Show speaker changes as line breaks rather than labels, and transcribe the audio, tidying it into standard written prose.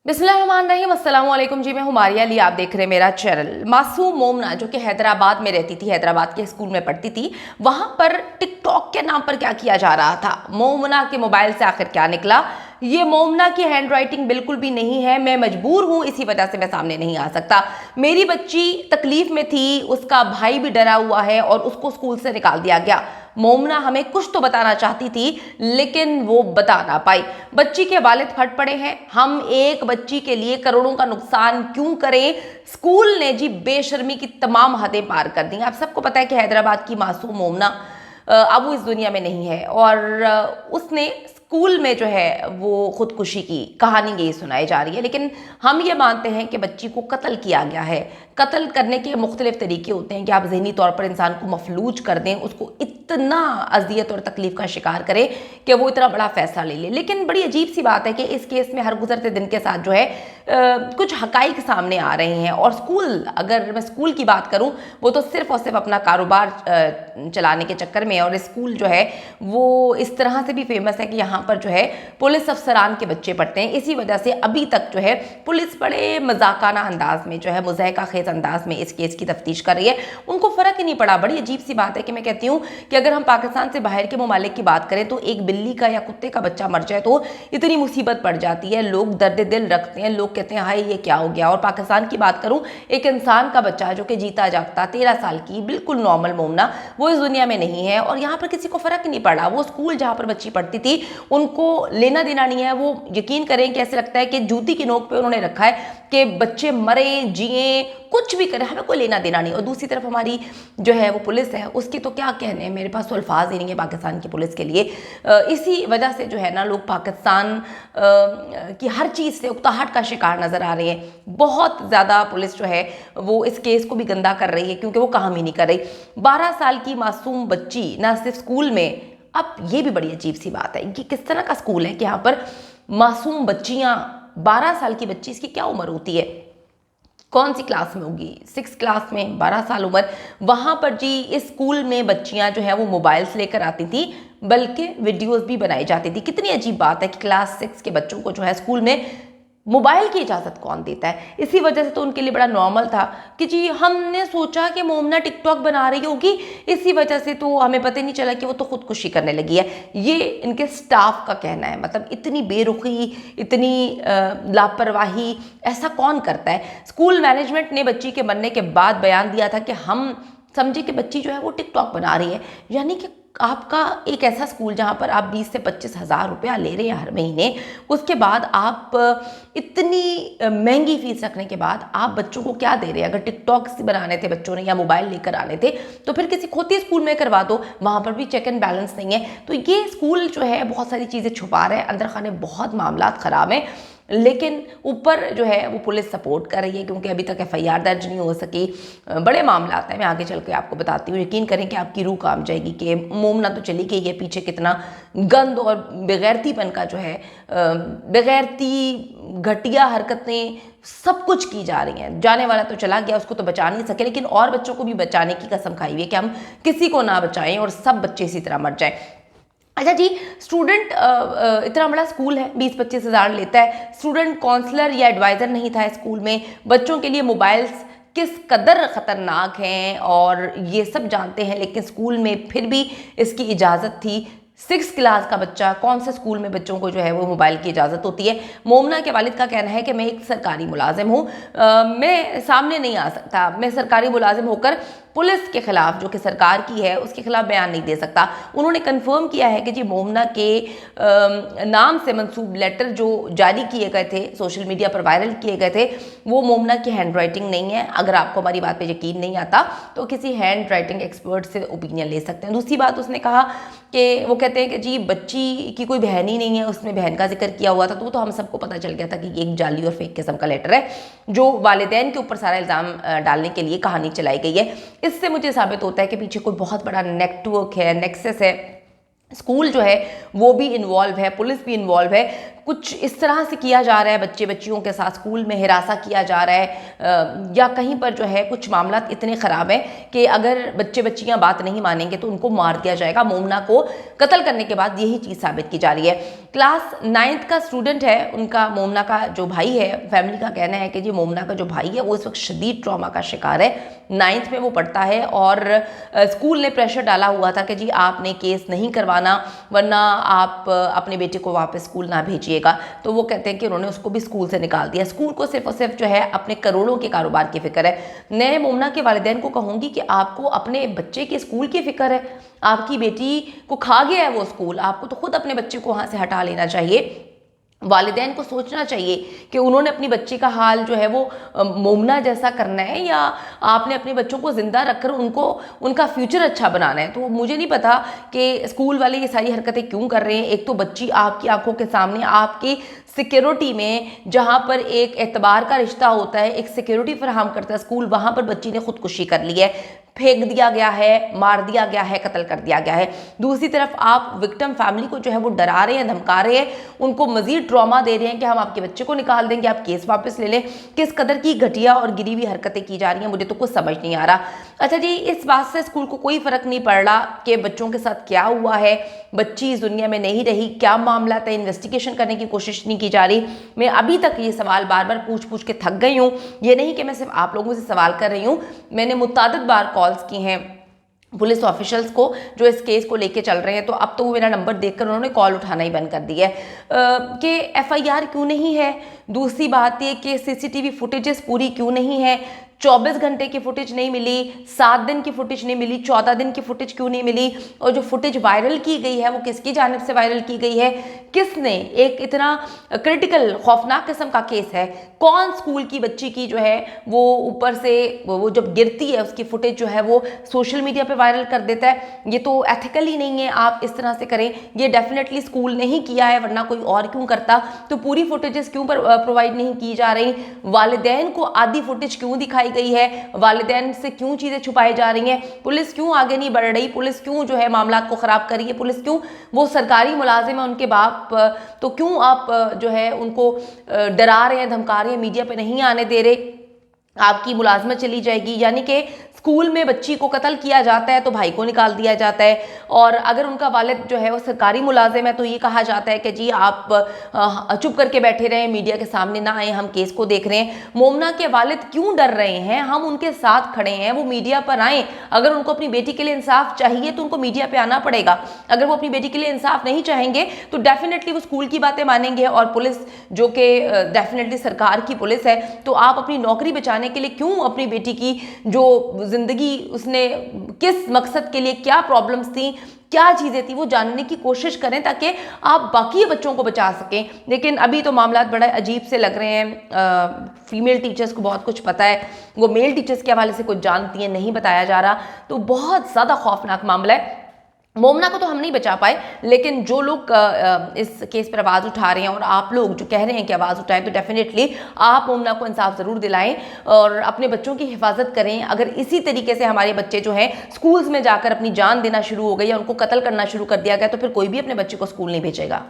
बिस्मिल्लाहिर्रहमानिर्रहीम, अस्सलाम वालेकुम जी। मैं हूँ मारिया अली, आप देख रहे हैं मेरा चैनल। मासूम मोमना जो कि हैदराबाद में रहती थी, हैदराबाद के स्कूल में पढ़ती थी, वहाँ पर टिकटॉक के नाम पर क्या किया जा रहा था, मोमना के मोबाइल से आखिर क्या निकला। ये मोमना की हैंडराइटिंग बिल्कुल भी नहीं है। मैं मजबूर हूँ, इसी वजह से मैं सामने नहीं आ सकता। मेरी बच्ची तकलीफ में थी, उसका भाई भी डरा हुआ है और उसको स्कूल से निकाल दिया गया। मोमना हमें कुछ तो बताना चाहती थी, लेकिन वो बता ना पाई। बच्ची के वालिद फट पड़े हैं। हम एक बच्ची के लिए करोड़ों का नुकसान क्यों करें। स्कूल ने जी बेशर्मी की तमाम हदें पार कर दी। आप सबको पता है कि हैदराबाद की मासूम मोमना अब वो इस दुनिया में नहीं है और उसने स्कूल में जो है वो खुदकुशी की कहानी ये सुनाई जा रही है। लेकिन हम ये मानते हैं कि बच्ची को कत्ल किया गया है। कत्ल करने के मुख्तलिफ तरीके होते हैं कि आप ज़हनी तौर पर इंसान को मफलूज कर दें, उसको इतना अजियत और तकलीफ का शिकार करें कि वो इतना बड़ा फैसला ले ले। लेकिन बड़ी अजीब सी बात है कि इस केस में हर गुजरते दिन के साथ जो है कुछ हकाइक सामने आ रहे हैं। और स्कूल, अगर मैं स्कूल की बात करूं, वो तो सिर्फ और सिर्फ अपना कारोबार चलाने के चक्कर में, और स्कूल जो है वो इस तरह से भी फेमस है कि यहाँ पर जो है पुलिस अफसरान के बच्चे पढ़ते हैं। इसी वजह से अभी तक जो है पुलिस बड़े मजाकाना अंदाज में जो है, मुज़ाहिका खेज अंदाज में इस केस की तफ्तीश कर रही है। उनको फ़र्क ही नहीं पड़ा। बड़ी अजीब सी बात है कि मैं कहती हूँ कि अगर हम पाकिस्तान से बाहर के ममालिक की बात करें तो एक बिल्ली का या कुत्ते का बच्चा मर जाए तो इतनी मुसीबत पड़ जाती है, लोग दर्द दिल रखते हैं, लोग कहते हैं हाय ये क्या हो गया। और पाकिस्तान की बात करूँ, एक इंसान का बच्चा जो कि जीता जागता 13 साल की बिल्कुल नॉर्मल मोमना, वो इस दुनिया में नहीं है और यहाँ पर किसी को फ़र्क ही नहीं पड़ा। वो स्कूल जहाँ पर बच्ची पढ़ती थी उनको लेना देना नहीं है। वो यकीन करें कि ऐसे लगता है कि जूती की नोक पे उन्होंने रखा है कि बच्चे मरे जिए कुछ भी करें, हमें कोई लेना देना नहीं। और दूसरी तरफ हमारी जो है वो पुलिस है, उसके तो क्या कहने हैं, मेरे पास तो अल्फाज ही नहीं है पाकिस्तान की पुलिस के लिए। इसी वजह से जो है ना लोग पाकिस्तान की हर चीज़ से उकताहट का शिकार नज़र आ रहे हैं। बहुत ज़्यादा पुलिस जो है वो इस केस को भी गंदा कर रही है क्योंकि वो काम ही नहीं कर रही। 12 साल की मासूम बच्ची ना सिर्फ स्कूल में, अब ये भी बड़ी अजीब सी बात है, ये किस तरह का स्कूल है कि यहाँ पर मासूम बच्चियाँ, 12 साल की बच्ची, इसकी क्या उम्र होती है, कौन सी क्लास में होगी, 6 क्लास में, 12 साल उम्र। वहाँ पर जी इस स्कूल में बच्चियाँ जो है वो मोबाइल्स लेकर आती थी, बल्कि वीडियोस भी बनाई जाती थी। कितनी अजीब बात है कि क्लास 6 के बच्चों को जो है स्कूल में मोबाइल की इजाज़त कौन देता है। इसी वजह से तो उनके लिए बड़ा नॉर्मल था कि जी हमने सोचा कि मोमना टिकटॉक बना रही होगी, इसी वजह से तो हमें पता ही नहीं चला कि वो तो खुदकुशी करने लगी है। ये इनके स्टाफ का कहना है। मतलब इतनी बेरुखी, इतनी लापरवाही ऐसा कौन करता है। स्कूल मैनेजमेंट ने बच्ची के मरने के बाद बयान दिया था कि हम समझे कि बच्ची जो है वो टिकटॉक बना रही है। यानी कि आपका एक ऐसा स्कूल जहाँ पर आप 20 से 25 हज़ार रुपया ले रहे हैं हर महीने, उसके बाद आप इतनी महंगी फीस रखने के बाद आप बच्चों को क्या दे रहे हैं। अगर टिकटॉक बनाने थे बच्चों ने या मोबाइल लेकर आने थे तो फिर किसी खोती स्कूल में करवा दो, वहाँ पर भी चेक एंड बैलेंस नहीं है। तो ये स्कूल जो है बहुत सारी चीज़ें छुपा रहा है, अंदर खाने बहुत मामला ख़राब हैं। लेकिन ऊपर जो है वो पुलिस सपोर्ट कर रही है क्योंकि अभी तक FIR दर्ज नहीं हो सकी। बड़े मामला आते हैं, मैं आगे चल के आपको बताती हूँ। यकीन करें कि आपकी रूह काम जाएगी कि मोमना तो चली गई है, पीछे कितना गंद और बेगैरतीपन का जो है, बेगैरती घटिया हरकतें सब कुछ की जा रही हैं। जाने वाला तो चला गया, उसको तो बचा नहीं सके, लेकिन और बच्चों को भी बचाने की कसम खाई हुई है कि हम किसी को ना बचाएं और सब बच्चे इसी तरह मर जाएं। अच्छा जी, स्टूडेंट इतना बड़ा स्कूल है, 20-25 हज़ार लेता है। स्टूडेंट काउंसलर या एडवाइज़र नहीं था स्कूल में। बच्चों के लिए मोबाइल्स किस कदर ख़तरनाक हैं और ये सब जानते हैं, लेकिन स्कूल में फिर भी इसकी इजाज़त थी। 6 क्लास का बच्चा, कौन से स्कूल में बच्चों को जो है वो मोबाइल की इजाज़त होती है। मोमना के वालिद का कहना है कि मैं एक सरकारी मुलाजिम हूँ, मैं सामने नहीं आ सकता, मैं सरकारी मुलाजिम होकर पुलिस के खिलाफ, जो कि सरकार की है, उसके खिलाफ बयान नहीं दे सकता। उन्होंने कंफर्म किया है कि जी मोमना के नाम से मंसूब लेटर जो जारी किए गए थे, सोशल मीडिया पर वायरल किए गए थे, वो मोमना की हैंड राइटिंग नहीं है। अगर आपको हमारी बात पे यकीन नहीं आता तो किसी हैंड राइटिंग एक्सपर्ट से ओपिनियन ले सकते हैं। दूसरी बात, उसने कहा कि वो कहते हैं कि जी बच्ची की कोई बहन ही नहीं है, उसमें बहन का जिक्र किया हुआ था, तो वो तो हम सबको पता चल गया था कि ये एक जाली और फेक किस्म का लेटर है जो वालिदैन के ऊपर सारा इल्ज़ाम डालने के लिए कहानी चलाई गई है। इससे मुझे साबित होता है कि पीछे कोई बहुत बड़ा नेटवर्क है, नेक्सस है। स्कूल जो है वो भी इन्वॉल्व है, पुलिस भी इन्वॉल्व है। कुछ इस तरह से किया जा रहा है, बच्चे बच्चियों के साथ स्कूल में हिरासा किया जा रहा है, या कहीं पर जो है कुछ मामला इतने ख़राब हैं कि अगर बच्चे बच्चियां बात नहीं मानेंगे तो उनको मार दिया जाएगा। मोमना को कत्ल करने के बाद यही चीज़ साबित की जा रही है। क्लास 9th का स्टूडेंट है, उनका मोमना का जो भाई है, फैमिली का कहना है कि जी मोमना का जो भाई है वो इस वक्त शदीद ट्रॉमा का शिकार है। 9th में वो पढ़ता है और स्कूल ने प्रेशर डाला हुआ था कि जी आपने केस नहीं करवाना वरना आप अपने बेटे को वापस स्कूल ना भेजिएगा। तो वो कहते हैं कि उन्होंने उसको भी स्कूल से निकाल दिया। स्कूल को सिर्फ और सिर्फ जो है अपने करोड़ों के कारोबार की फिक्र है। मैं मोमना के वालिदैन को कहूँगी कि आपको अपने बच्चे के स्कूल की फिक्र है। आपकी बेटी को खा गया है वो स्कूल, आपको तो खुद अपने बच्चे को वहाँ से हटा लेना चाहिए। वालिदैन को सोचना चाहिए कि उन्होंने अपनी बच्ची का हाल जो है वो मोमना जैसा करना है या आपने अपने बच्चों को ज़िंदा रखकर उनको उनका फ्यूचर अच्छा बनाना है। तो मुझे नहीं पता कि स्कूल वाले ये सारी हरकतें क्यों कर रहे हैं। एक तो बच्ची आपकी आंखों के सामने, आपकी सिक्योरिटी में, जहाँ पर एक एतबार का रिश्ता होता है, एक सिक्योरिटी फराहम करता है स्कूल, वहाँ पर बच्ची ने खुदकुशी कर ली है, फेंक दिया गया है, मार दिया गया है, कत्ल कर दिया गया है। दूसरी तरफ आप विक्टिम फैमिली को जो है वो डरा रहे हैं, धमका रहे हैं, उनको मजीद ट्रॉमा दे रहे हैं कि हम आपके बच्चे को निकाल देंगे, आप केस वापस ले लें। किस कदर की घटिया और गिरी हुई हरकतें की जा रही हैं, मुझे तो कुछ समझ नहीं आ रहा। अच्छा जी, इस बात से स्कूल को कोई फ़र्क नहीं पड़ रहा कि बच्चों के साथ क्या हुआ है, बच्ची इस दुनिया में नहीं रही, क्या मामला था, इन्वेस्टिगेशन करने की कोशिश नहीं की जा रही। मैं अभी तक ये सवाल बार बार पूछ पूछ के थक गई हूँ। ये नहीं कि मैं सिर्फ आप लोगों से सवाल कर रही हूँ, मैंने मुतादिद बार कॉल्स की हैं पुलिस ऑफिशियल्स को जो इस केस को लेके चल रहे हैं। तो अब तो वो मेरा नंबर देखकर उन्होंने कॉल उठाना ही बंद कर दिया है कि FIR क्यों नहीं है। दूसरी बात ये कि CCTV फुटेजेस पूरी क्यों नहीं है, 24 घंटे की फुटेज नहीं मिली, 7 दिन की फुटेज नहीं मिली, 14 दिन की फुटेज क्यों नहीं मिली, और जो फुटेज वायरल की गई है वो किसकी जानिब से वायरल की गई है, किसने, एक इतना क्रिटिकल खौफनाक किस्म का केस है, कौन स्कूल की बच्ची की जो है वो ऊपर से वो जब गिरती है उसकी फुटेज जो है वो सोशल मीडिया पे वायरल कर देता है। ये तो एथिकल ही नहीं है आप इस तरह से करें। ये डेफिनेटली स्कूल ने ही किया है, वरना कोई और क्यों करता। तो पूरी फुटेजेस क्यों प्रोवाइड नहीं की जा रही, वालिदैन को आधी फुटेज क्यों दिखाई गई है, वालिदैन से क्यों चीज़ें छुपाई जा रही हैं, पुलिस क्यों आगे नहीं बढ़ रही, पुलिस क्यों जो है मामला को ख़राब कर रही है, पुलिस क्यों, वो सरकारी मुलाजिम है उनके बाप, तो क्यों आप जो है उनको डरा रहे हैं, धमका रहे हैं, मीडिया पे नहीं आने दे रहे, आपकी मुलाजमत चली जाएगी। यानी कि स्कूल में बच्ची को कत्ल किया जाता है तो भाई को निकाल दिया जाता है, और अगर उनका वालिद जो है वो सरकारी मुलाजिम है तो ये कहा जाता है कि जी आप चुप करके बैठे रहें, मीडिया के सामने ना आए, हम केस को देख रहे हैं। मोमना के वालिद क्यों डर रहे हैं, हम उनके साथ खड़े हैं, वो मीडिया पर आए। अगर उनको अपनी बेटी के लिए इंसाफ चाहिए तो उनको मीडिया पर आना पड़ेगा। अगर वो अपनी बेटी के लिए इंसाफ नहीं चाहेंगे तो डेफिनेटली वो स्कूल की बातें मानेंगे, और पुलिस जो कि डेफिनेटली सरकार की पुलिस है, तो आप अपनी नौकरी बचाने के लिए क्यों अपनी बेटी की जो जिंदगी उसने किस मकसद के लिए, क्या प्रॉब्लम्स थी, क्या चीज़ें थी, वो जानने की कोशिश करें ताकि आप बाकी बच्चों को बचा सकें। लेकिन अभी तो मामला बड़ा अजीब से लग रहे हैं। फीमेल टीचर्स को बहुत कुछ पता है, वो मेल टीचर्स के हवाले से कुछ जानती हैं, नहीं बताया जा रहा। तो बहुत ज़्यादा खौफनाक मामला है। मोमना को तो हम नहीं बचा पाए, लेकिन जो लोग इस केस पर आवाज़ उठा रहे हैं और आप लोग जो कह रहे हैं कि आवाज़ उठाएं, तो डेफिनेटली आप मोमना को इंसाफ ज़रूर दिलाएं और अपने बच्चों की हिफाजत करें। अगर इसी तरीके से हमारे बच्चे जो हैं स्कूल्स में जाकर अपनी जान देना शुरू हो गई या उनको कत्ल करना शुरू कर दिया गया तो फिर कोई भी अपने बच्चे को स्कूल नहीं भेजेगा।